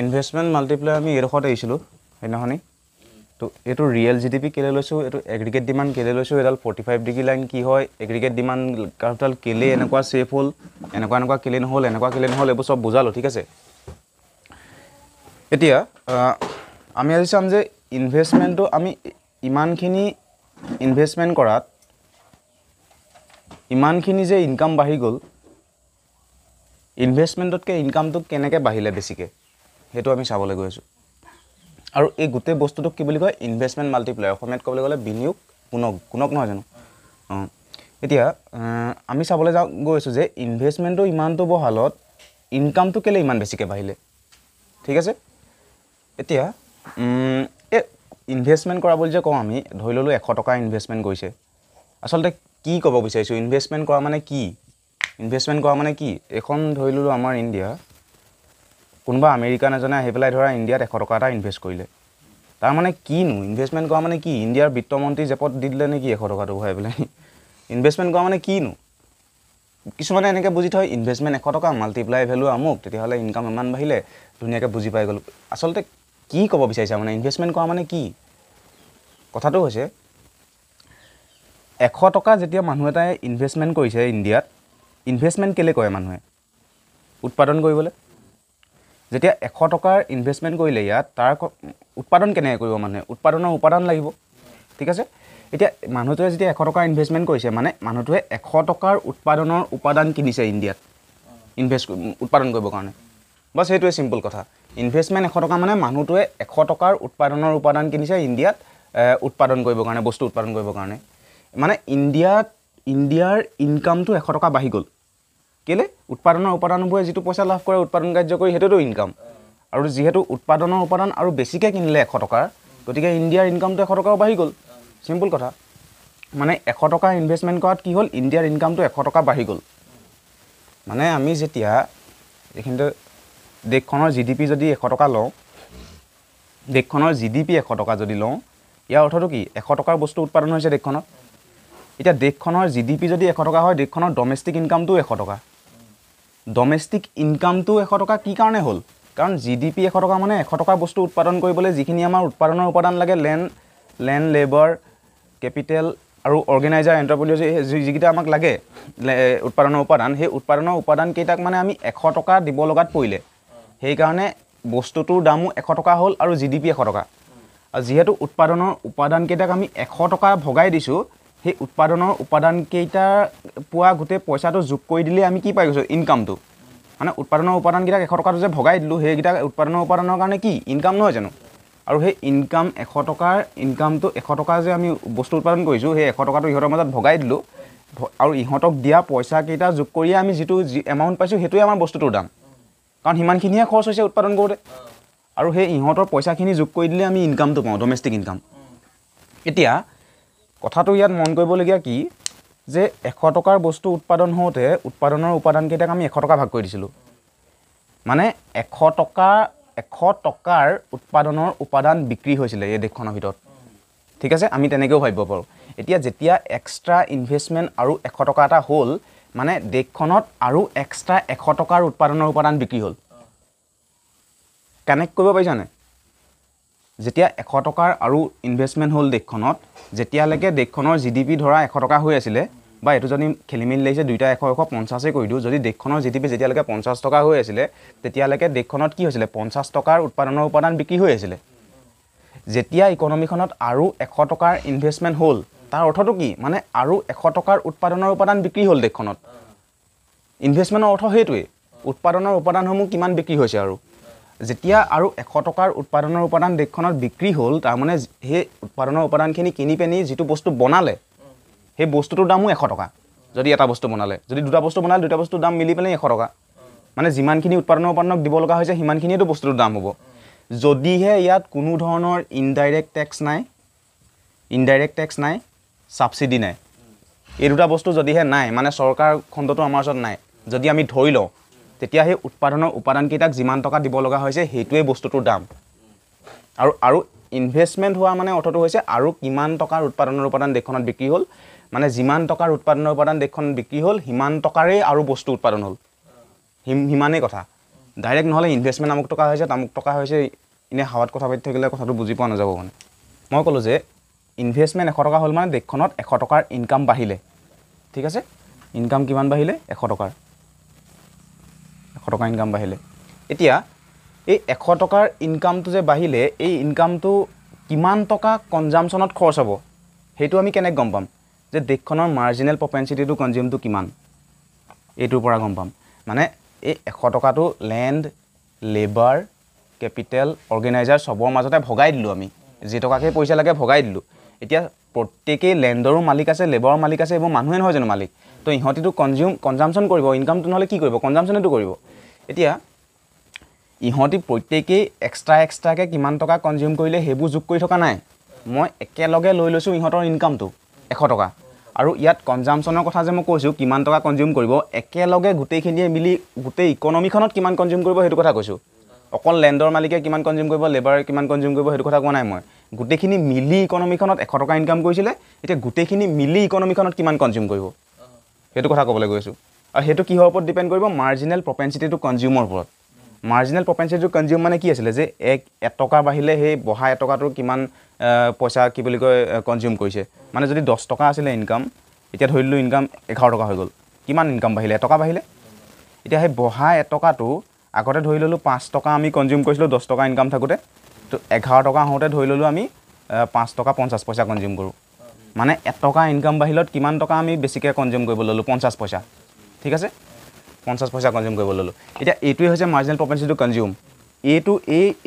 investment multiplier আমি এইডোখৰত আহিছিলোঁ সেইদিনাখনি তো এইটো ৰিয়েল জিডিপি কেলৈ লৈছোঁ এইটো এগ্ৰিগেট ডিমাণ্ড কেলৈ লৈছোঁ এডাল 45 ডিগ্ৰী লাইন কি হয় এগ্ৰিগেট ডিমাণ্ড কাৰ্ভডাল কেলৈ এনেকুৱা শেপ হ'ল এনেকুৱা কেলৈ নহ'ল এনেকুৱা কেলৈ নহ'ল এইবোৰ চব বুজালোঁ ঠিক আছে এতিয়া আমি আজি চাম যে ইনভেষ্টমেণ্টটো আমি ইমানখিনি ইনভেষ্টমেণ্ট কৰাত ইমানখিনি যে ইনকাম বাঢ়ি গ'ল ইনভেষ্টমেণ্টতকৈ ইনকামটো কেনেকৈ বাঢ়িলে বেছিকৈ সেইটো আমি চাবলৈ গৈ আছোঁ আৰু এই গোটেই বস্তুটোক কি বুলি কয় ইনভেষ্টমেণ্ট মাল্টিপ্লায়াৰ অসমীয়াত ক'বলৈ গ'লে বিনিয়োগ গুণক নহয় জানো এতিয়া আমি চাবলৈ গৈ আছোঁ যে ইনভেষ্টমেণ্টটো ইমানটো বহালত ইনকামটো কেলৈ ইমান বেছিকৈ বাঢ়িলে ঠিক আছে এতিয়া এই ইনভেষ্টমেণ্ট কৰা বুলি যে কওঁ আমি ধৰি ল'লোঁ 100 টকা ইনভেষ্টমেণ্ট কৰিছে আচলতে কি ক'ব বিচাৰিছোঁ ইনভেষ্টমেণ্ট কৰা মানে কি ইনভেষ্টমেণ্ট কৰা মানে কি এখন ধৰি ল'লোঁ আমাৰ ইণ্ডিয়া কোনোবা আমেৰিকান এজনে আহি পেলাই ধৰা ইণ্ডিয়াত 100 টকা এটা ইনভেষ্ট কৰিলে তাৰ মানে কিনো ইনভেষ্টমেণ্ট কৰা মানে কি ইণ্ডিয়াৰ বিত্তমন্ত্ৰী জেপত দি দিলে নেকি 100 টকাটো ভৰাই পেলাই ইনভেষ্টমেণ্ট কৰা মানে কিনো কিছুমানে এনেকৈ বুজি থয় ইনভেষ্টমেণ্ট 100 টকা মাল্টিপ্লাই ভেলু আমুক তেতিয়াহ'লে ইনকাম ইমান বাঢ়িলে ধুনীয়াকৈ বুজি পাই গ'ল আচলতে কি ক'ব বিচাৰিছা মানে ইনভেষ্টমেণ্ট কৰা মানে কি কথাটো হৈছে 100 টকা যেতিয়া মানুহ এটাই ইনভেষ্টমেণ্ট কৰিছে ইণ্ডিয়াত ইনভেষ্টমেণ্ট কেলৈ কৰে মানুহে উৎপাদন কৰিবলৈ যেতিয়া 100 টকাৰ ইনভেষ্টমেণ্ট কৰিলে ইয়াত তাৰ উৎপাদন কেনেকৈ কৰিব মানুহে উৎপাদনৰ উপাদান লাগিব ঠিক আছে এতিয়া মানুহটোৱে যেতিয়া 100 টকা ইনভেষ্টমেণ্ট কৰিছে মানে মানুহটোৱে 100 টকাৰ উৎপাদনৰ উপাদান কিনিছে ইণ্ডিয়াত উৎপাদন কৰিবৰ কাৰণে বাছ সেইটোৱে চিম্পল কথা ইনভেষ্টমেণ্ট 100 টকা মানে মানুহটোৱে 100 টকাৰ উৎপাদনৰ উপাদান কিনিছে ইণ্ডিয়াত উৎপাদন কৰিবৰ কাৰণে বস্তু উৎপাদন কৰিবৰ কাৰণে মানে ইণ্ডিয়াৰ ইনকামটো 100 টকা বাঢ়ি গ'ল কেলৈ উৎপাদনৰ উপাদানবোৰে যিটো পইচা লাভ কৰে উৎপাদন কাৰ্য কৰি সেইটোতো ইনকাম আৰু যিহেতু উৎপাদনৰ উপাদান আৰু বেছিকৈ কিনিলে 100 টকাৰ গতিকে ইণ্ডিয়াৰ ইনকামটো 100 টকাও বাঢ়ি গ'ল চিম্পল কথা মানে 100 টকা ইনভেষ্টমেণ্ট কৰাত কি হ'ল ইণ্ডিয়াৰ ইনকামটো 100 টকা বাঢ়ি গ'ল মানে আমি যেতিয়া এইখিনিতে দেশখনৰ জিডিপি যদি 100 টকা লওঁ দেশখনৰ জিডিপি 100 টকা যদি লওঁ ইয়াৰ অৰ্থটো কি 100 টকাৰ বস্তু উৎপাদন হৈছে দেশখনত এতিয়া দেশখনৰ জিডিপি যদি 100 টকা হয় দেশখনৰ ডমেষ্টিক ইনকামটো 100 টকা ডমেষ্টিক ইনকামটো 100 টকা কি কাৰণে হ'ল কাৰণ জিডিপি 100 টকা মানে 100 টকাৰ বস্তু উৎপাদন কৰিবলৈ যিখিনি আমাৰ উৎপাদনৰ উপাদান লাগে লেণ্ড লেবাৰ কেপিটেল আৰু অৰ্গেনাইজাৰ এণ্টাৰপ্ৰিনিয়ৰ যিকেইটা আমাক লাগে উৎপাদনৰ উপাদান সেই উৎপাদনৰ উপাদান কেইটাক মানে আমি 100 টকা দিব লগাত পৰিলে সেইকাৰণে বস্তুটোৰ দামো 100 টকা হ'ল আৰু জিডিপি 100 টকা আৰু যিহেতু উৎপাদনৰ উপাদান কেইটাক আমি 100 টকা ভগাই দিছোঁ সেই উৎপাদনৰ উপাদান কেইটা পোৱা গোটেই পইচাটো যোগ কৰি দিলে আমি কি পাই গৈছোঁ ইনকামটো মানে উৎপাদনৰ উপাদানকেইটাক 100 টকাটো যে ভগাই দিলোঁ সেইকেইটা উৎপাদনৰ উপাদানৰ কাৰণে কি ইনকাম নহয় জানো আৰু সেই ইনকাম 100 টকাৰ ইনকামটো 100 টকা যে আমি বস্তু উৎপাদন কৰিছোঁ সেই 100 টকাটো ইহঁতৰ মাজত ভগাই দিলোঁ আৰু ইহঁতক দিয়া পইচাকেইটা যোগ কৰিয়ে আমি যিটো এমাউণ্ট পাইছোঁ সেইটোৱে আমাৰ বস্তুটোৰ দাম কাৰণ সিমানখিনিহে খৰচ হৈছে উৎপাদন কৰোঁতে আৰু সেই ইহঁতৰ পইচাখিনি যোগ কৰি দিলে আমি ইনকামটো পাওঁ ডমেষ্টিক ইনকাম এতিয়া কথাটো ইয়াত মন কৰিবলগীয়া কি যে 100 টকাৰ বস্তু উৎপাদন হওঁতে উৎপাদনৰ উপাদানকেইটাক আমি 100 টকা ভাগ কৰি দিছিলোঁ মানে 100 টকাৰ উৎপাদনৰ উপাদান বিক্ৰী হৈছিলে এই দেশখনৰ ভিতৰত ঠিক আছে আমি তেনেকৈও ভাবিব পাৰোঁ এতিয়া যেতিয়া এক্সট্ৰা ইনভেষ্টমেণ্ট আৰু 100 টকা এটা হ'ল মানে দেশখনত আৰু এক্সট্ৰা 100 টকাৰ উৎপাদনৰ উপাদান বিক্ৰী হ'ল কানেক্ট কৰিব পাৰিছানে যেতিয়া 100 টকাৰ আৰু ইনভেষ্টমেণ্ট হ'ল দেশখনত যেতিয়ালৈকে দেশখনৰ জিডিপি ধৰা 100 টকা হৈ আছিলে বা এইটো যদি খেলিমেলি লাগিছে দুইটা 150 কৰি দিওঁ যদি দেশখনৰ জিডিপি যেতিয়ালৈকে 50 টকা হৈ আছিলে তেতিয়ালৈকে দেশখনত কি হৈছিলে 50 টকাৰ উৎপাদনৰ উপাদান বিক্ৰী হৈ আছিলে যেতিয়া ইকনমিখনত আৰু 100 টকাৰ ইনভেষ্টমেণ্ট হ'ল তাৰ অৰ্থটো কি মানে আৰু 100 টকাৰ উৎপাদনৰ উপাদান বিক্ৰী হ'ল দেশখনত ইনভেষ্টমেণ্টৰ অৰ্থ সেইটোৱে উৎপাদনৰ উপাদানসমূহ কিমান বিক্ৰী হৈছে আৰু যেতিয়া আৰু 100 টকাৰ উৎপাদনৰ উপাদান দেশখনত বিক্ৰী হ'ল তাৰমানে সেই উৎপাদনৰ উপাদানখিনি কিনি পেনি যিটো বস্তু বনালে সেই বস্তুটোৰ দামো 100 টকা যদি এটা বস্তু বনালে যদি দুটা বস্তু বনালে দুটা বস্তুৰ দাম মিলি পেলাই 100 টকা মানে যিমানখিনি উৎপাদনৰ উপাদানক দিব লগা হৈছে সিমানখিনিয়েতো বস্তুটোৰ দাম হ'ব যদিহে ইয়াত কোনো ধৰণৰ ইনডাইৰেক্ট টেক্স নাই ছাবচিডি নাই এই দুটা বস্তু যদিহে নাই মানে চৰকাৰ খণ্ডটো আমাৰ ওচৰত নাই যদি আমি ধৰি লওঁ তেতিয়া সেই উৎপাদনৰ উপাদানকেইটাক যিমান টকা দিব লগা হৈছে সেইটোৱে বস্তুটোৰ দাম আৰু ইনভেষ্টমেণ্ট হোৱা মানে অৰ্থটো হৈছে আৰু কিমান টকাৰ উৎপাদনৰ উপাদান দেশখনত বিক্ৰী হ'ল মানে যিমান টকাৰ উৎপাদনৰ উপাদান দেশখন বিক্ৰী হ'ল সিমান টকাৰেই আৰু বস্তু উৎপাদন হ'ল সিমানেই কথা ডাইৰেক্ট নহ'লে ইনভেষ্টমেণ্ট আমুক টকা হৈছে তামুক টকা হৈছে এনেই হাৱাত কথা পাতি থাকিলে কথাটো বুজি পোৱা নাযাব মানে মই ক'লোঁ যে ইনভেষ্টমেণ্ট 100 টকা হ'ল মানে দেশখনত 100 টকাৰ ইনকাম বাঢ়িলে ঠিক আছে ইনকাম কিমান বাঢ়িলে 100 টকাৰ 100 টকা ইনকাম বাঢ়িলে এতিয়া এই 100 টকাৰ ইনকামটো যে বাঢ়িলে এই ইনকামটো কিমান টকা কনজাম্পশ্যনত খৰচ হ'ব সেইটো আমি কেনেকৈ গম পাম যে দেশখনৰ মাৰ্জিনেল প্ৰপেনচিটিটো কনজিউমটো কিমান এইটোৰ পৰা গম পাম মানে এই 100 টকাটো লেণ্ড লেবাৰ কেপিটেল অৰ্গেনাইজাৰ চবৰ মাজতে ভগাই দিলোঁ আমি যি টকাকৈ পইচা লাগে ভগাই দিলোঁ এতিয়া প্ৰত্যেকেই লেণ্ডৰো মালিক আছে লেবাৰৰ মালিক আছে এইবোৰ মানুহে নহয় জানো মালিক তো ইহঁতিটো কনজাম্পশ্যন কৰিব ইনকামটো নহ'লে কি কৰিব কনজাম্পশ্যনেতো কৰিব এতিয়া ইহঁতি প্ৰত্যেকেই এক্সট্ৰাকৈ কিমান টকা কনজিউম কৰিলে সেইবোৰ যোগ কৰি থকা নাই মই একেলগে লৈ লৈছোঁ ইহঁতৰ ইনকামটো 100 টকা আৰু ইয়াত কনজাম্পশ্যনৰ কথা যে মই কৈছোঁ কিমান টকা কনজিউম কৰিব একেলগে গোটেইখিনিয়ে মিলি গোটেই ইকনমিখনত কিমান কনজিউম কৰিব সেইটো কথা কৈছোঁ অকল লেণ্ডৰ মালিকে কিমান কনজিউম কৰিব লেবাৰে কিমান কনজিউম কৰিব সেইটো কথা কোৱা নাই মই গোটেইখিনি মিলি ইকনমিখনত 100 টকা ইনকাম কৰিছিলে এতিয়া গোটেইখিনি মিলি ইকনমিখনত কিমান কনজিউম কৰিব সেইটো কথা ক'বলৈ গৈছোঁ আৰু সেইটো কিহৰ ওপৰত ডিপেণ্ড কৰিব মাৰ্জিনেল প্ৰপেনচিটি টু কনজিউমৰ ওপৰত মাৰ্জিনেল প্ৰপেনচিটি টু কনজিউম মানে কি আছিলে যে 1 টকা বাঢ়িলে সেই বঢ়া 1 টকাটোৰ কিমান পইচা কি বুলি কয় কনজিউম কৰিছে মানে যদি 10 টকা আছিলে ইনকাম এতিয়া ধৰি ললোঁ ইনকাম 11 টকা হৈ গ'ল কিমান ইনকাম বাঢ়িলে 1 টকা বাঢ়িলে এতিয়া সেই বঢ়া 1 টকাটো আগতে ধৰি ললোঁ 5 টকা আমি কনজিউম কৰিছিলোঁ 10 টকা ইনকাম থাকোঁতে তো 11 টকা হওঁতে ধৰি ললোঁ আমি 5 টকা 50 পইচা কনজিউম কৰোঁ মানে 1 টকা ইনকাম বাঢ়িলত কিমান টকা আমি বেছিকৈ কনজিউম কৰিব ল'লোঁ 50 পইচা ঠিক আছে 50 পইচা কনজিউম কৰিব ল'লোঁ এতিয়া এইটোৱে হৈছে মাৰ্জিনেল প্ৰপেনচিটি টু কনজিউম এইটো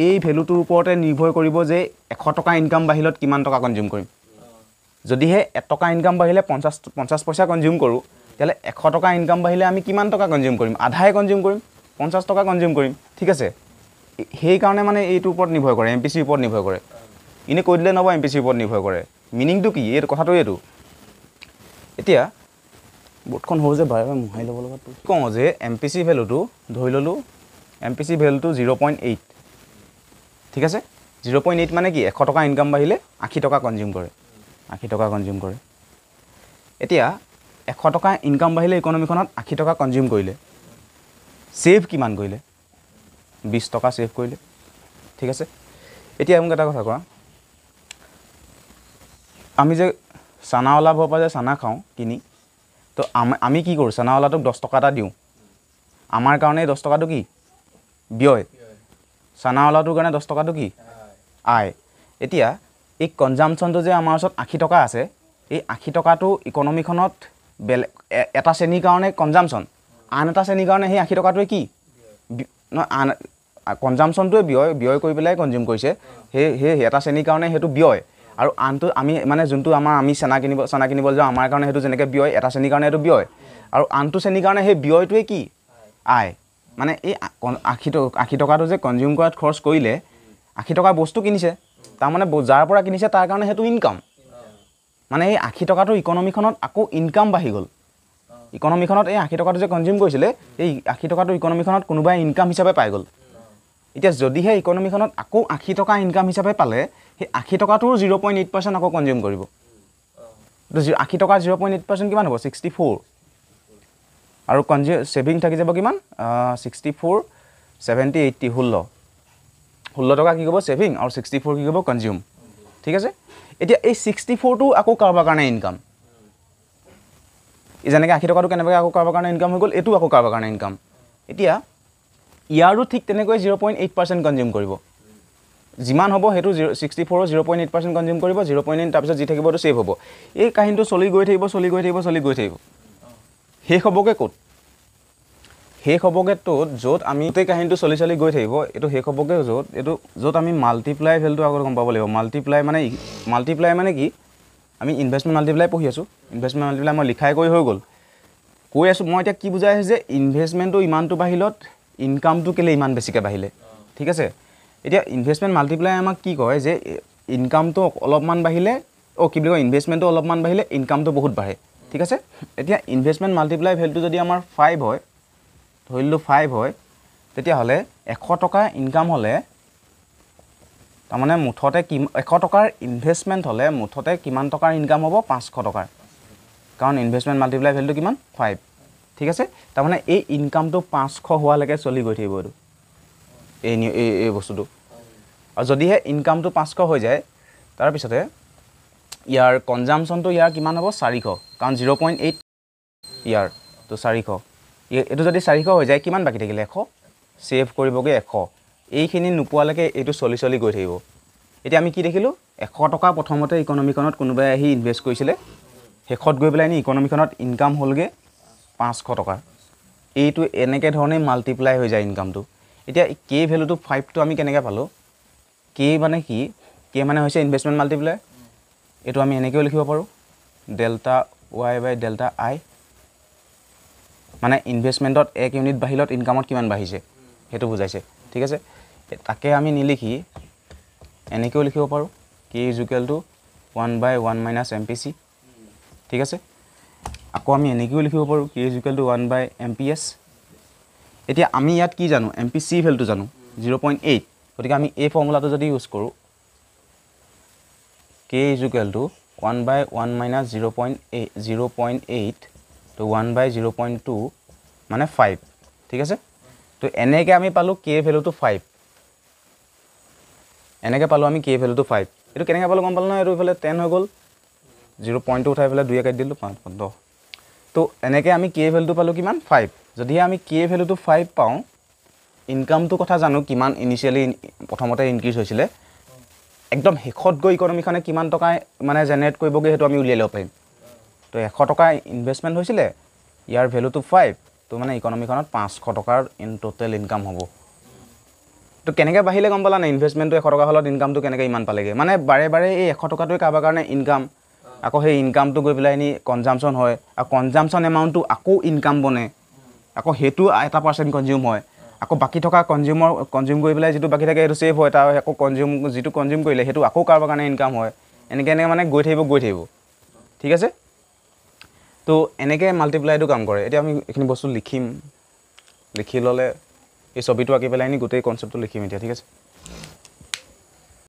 এই ভেলুটোৰ ওপৰতে নিৰ্ভৰ কৰিব যে 100 টকা ইনকাম বাঢ়িলত কিমান টকা কনজিউম কৰিম যদিহে 1 টকা ইনকাম বাঢ়িলে 50 পইচা কনজিউম কৰোঁ তেতিয়াহ'লে 100 টকা ইনকাম বাঢ়িলে আমি কিমান টকা কনজিউম কৰিম আধাই কনজিউম কৰিম 50 টকা কনজিউম কৰিম ঠিক আছে সেইকাৰণে মানে এইটোৰ ওপৰত নিৰ্ভৰ কৰে MPCৰ ওপৰত নিৰ্ভৰ কৰে এনেই কৈ দিলে নহ'ব MPCৰ ওপৰত নিৰ্ভৰ কৰে মিনিংটো কি এইটো কথাটো এইটো এতিয়া বোৰ্ডখন সৰু যে বাৰে বাৰে মোহাৰি ল'ব লগা কওঁ যে MPC ভেলুটো ধৰি ল'লোঁ MPC ভেলুটো 0.8 ঠিক আছে 0.8 মানে কি 100 টকা ইনকাম বাঢ়িলে 80 টকা কনজিউম কৰে 80 টকা কনজিউম কৰে এতিয়া 100 টকা ইনকাম বাঢ়িলে ইকনমিখনত 80 টকা কনজিউম কৰিলে সেভ কিমান কৰিলে 20 টকা সেভ কৰিলে ঠিক আছে এতিয়া মোক এটা কথা কোৱা আমি যে চানাৱালা ভৰ পৰা যে চানা খাওঁ কিনি তো আমি কি কৰোঁ চানাৱালাটোক 10 টকা এটা দিওঁ আমাৰ কাৰণে 10 টকাটো কি ব্যয় চানাৱালাটোৰ কাৰণে 10 টকাটো কি আয় এতিয়া এই কনজাম্পশ্যনটো যে আমাৰ ওচৰত 80 টকা আছে এই 80 টকাটো ইকনমিখনত এটা শ্ৰেণীৰ কাৰণে কনজাম্পশ্যন আন এটা শ্ৰেণীৰ কাৰণে সেই 80 টকাটোৱে কি আন কনজাম্পশ্যনটোৱে ব্যয় কৰি পেলাই কনজিউম কৰিছে সেই এটা শ্ৰেণীৰ কাৰণে সেইটো ব্যয় আৰু আনটো আমি মানে যোনটো আমি চানা কিনিব যাওঁ আমাৰ কাৰণে সেইটো যেনেকৈ ব্যয় এটা শ্ৰেণীৰ কাৰণে সেইটো ব্যয় আৰু আনটো শ্ৰেণীৰ কাৰণে সেই ব্যয়টোৱে কি আয় মানে এই 80 টকাটো যে কনজিউম কৰাত খৰচ কৰিলে 80 টকাৰ বস্তু কিনিছে তাৰমানে যাৰ পৰা কিনিছে তাৰ কাৰণে সেইটো ইনকাম মানে এই 80 টকাটো ইকনমিখনত আকৌ ইনকাম বাঢ়ি গ'ল ইকনমিখনত এই 80 টকাটো যে কনজিউম কৰিছিলে এই 80 টকাটো ইকনমিখনত কোনোবাই ইনকাম হিচাপে পাই গ'ল এতিয়া যদিহে ইকনমিখনত আকৌ 80 টকা ইনকাম হিচাপে পালে সেই 80 টকাটোৰ 0.8% আকৌ কনজিউম কৰিব 80 টকাৰ 0.8% কিমান হ'ব 64 আৰু সেভিং থাকি যাব কিমান 64 70 80 16 টকা কি হ'ব সেভিং আৰু 64 কি হ'ব কনজিউম ঠিক আছে এতিয়া এই 64টো আকৌ কাৰোবাৰ কাৰণে ইনকাম যেনেকৈ 80 টকাটো কেনেবাকৈ আকৌ কাৰোবাৰ কাৰণে ইনকাম হৈ গ'ল এইটো আকৌ কাৰোবাৰ কাৰণে ইনকাম এতিয়া ইয়াৰো ঠিক তেনেকৈ 0.8% কনজিউম কৰিব যিমান হ'ব সেইটো 64 0.8% কনজিউম কৰিব 0.8 তাৰপিছত যি থাকিব সেইটো সেভ হ'ব এই কাহিনীটো চলি গৈ থাকিব শেষ হ'বগৈ ক'ত শেষ হ'বগৈ তোত য'ত আমি গোটেই কাহিনীটো চলি গৈ থাকিব এইটো শেষ হ'বগৈ য'ত আমি মাল্টিপ্লাই ভেলুটো আগত গম পাব লাগিব মাল্টিপ্লাই মানে কি আমি ইনভেষ্টমেণ্ট মাল্টিপ্লাই পঢ়ি আছোঁ ইনভেষ্টমেণ্ট মাল্টিপ্লাই মই লিখাই কৰি হৈ গ'ল কৈ আছোঁ মই এতিয়া কি বুজাই আছোঁ যে ইনভেষ্টমেণ্টটো ইমানটো বাঢ়িলত ইনকামটো কেলৈ ইমান বেছিকৈ বাঢ়িলে ঠিক আছে এতিয়া ইনভেষ্টমেণ্ট মাল্টিপ্লাই আমাক কি কয় যে ইনকামটো অলপমান বাঢ়িলে কি বুলি কয় ইনভেষ্টমেণ্টটো অলপমান বাঢ়িলে ইনকামটো বহুত বাঢ়ে ঠিক আছে এতিয়া ইনভেষ্টমেণ্ট মাল্টিপ্লাই ভেলুটো যদি আমাৰ 5 হয় ধৰিলোঁ 5 হয় তেতিয়াহ'লে 100 টকা ইনকাম হ'লে তাৰমানে মুঠতে 100 টকাৰ ইনভেষ্টমেণ্ট হ'লে মুঠতে কিমান টকাৰ ইনকাম হ'ব 500 টকাৰ কাৰণ ইনভেষ্টমেণ্ট মাল্টিপ্লাই ভেলুটো কিমান 5 ঠিক আছে তাৰমানে এই ইনকামটো 500 হোৱালৈকে চলি গৈ থাকিব এইটো এই বস্তুটো আৰু যদিহে ইনকামটো 500 হৈ যায় তাৰপিছতে ইয়াৰ কনজামশ্যনটো ইয়াৰ কিমান হ'ব 400 কাৰণ 0.8 ইয়াৰ তো 400 এইটো যদি 400 হৈ যায় কিমান বাকি থাকিলে 100 সেভ কৰিবগে 100 এইখিনি নোপোৱালৈকে এইটো চলি গৈ থাকিব এতিয়া আমি কি দেখিলো 100 টকা প্ৰথমতে ইকনমিখনত কোনোবাই আহি ইনভেষ্ট কৰিছিলে শেষত গৈ পেলাই নি ইকনমিখনত ইনকাম হ'লগে 500 টকা এইটো এনেকে ধৰণে মাল্টিপ্লাই হৈ যায় ইনকামটো এতিয়া কে ভ্যালুটো 5 টো আমি কেনেকৈ পালো কে মানে কি কে মানে হৈছে ইনভেষ্টমেন্ট মাল্টিপ্লাই এটো আমি এনেকৈ লিখিব পাৰো delta y by delta i মানে ইনভেষ্টমেন্টত 1 ইউনিট বাহিলত ইনকামত কিমান বাঢ়িছে হেতু বুজাইছে ঠিক আছে তাকে আমি নিলিখি এনেকৈ লিখিব পাৰো k = 1 বাই 1 মাইনাছ MPC ঠিক আছে আকৌ আমি এনেকৈ লিখিব পাৰো k = 1 বাই MPS এতিয়া আমি ইয়াত কি জানো MPC ভ্যালুটো জানো 0.8 গতিকে আমি এই ফৰ্মুলাটো যদি ইউজ কৰো k = 1 by 1 minus 0.8 to 1 by 0.2 মানে 5 ঠিক আছে তো এনেকে আমি পালো k ভ্যালুটো 5 এনেকে পালো আমি k ভ্যালুটো 5 এটো কেনেকৈ পালো গম পালো না এটো ইফালে 10 হৈ গল 0.2 উঠাই পেলাই 2 কাটি দিলো 5 10 তো এনেকে আমি k ভ্যালুটো পালো কিমান 5 যদি আমি k ভ্যালুটো 5 পাও ইনকামটো কথা জানো কিমান ইনিশিয়ালি প্ৰথমতে ইনক্ৰিজ হৈছিলে একদম হেখত গৈ ইকনমিখনে কিমান টকা মানে জেনাৰেট কৰিবগে হেতু আমি উলিয়াই লব পাৰিম তো 100 টকা ইনভেষ্টমেন্ট হৈছিলে ইয়াৰ ভ্যালুটো 5 তো মানে ইকনমিখনত 500 টকাৰ ইন টোটাল ইনকাম হ'ব তো কেনেকৈ বাহিলে গম পালা না ইনভেষ্টমেন্টটো 100 টকা হলত ইনকামটো কেনেকৈ ইমান পালেগে মানে বাৰে বাৰে এই 100 টকাটোই কাবা কাৰণে ইনকাম আকৌ সেই ইনকামটো গৈ পেলাই নি কনজাম্পশন হয় আৰু কনজাম্পশন এমাউন্টটো আকৌ ইনকাম বনে আকৌ হেতু 1% কনজিউম হয় আকৌ বাকি থকা কনজিউম কৰি পেলাই যেটো বাকি থাকে হেতু সেভ হয় তাৰ আকৌ কনজিউম যেটো কনজিউম কৰিলে হেতু আকৌ কাবা কাৰণে ইনকাম হয় এনেকে মানে গৈ থাকিব ঠিক আছে তো এনেকে মাল্টিপ্লাইটো কাম কৰে এতিয়া আমি এখিনি বস্তু লিখি ললে এই ছবিটো আঁকি পেলাই নি গোটেই কনসেপ্টটো লিখিম এতিয়া ঠিক আছে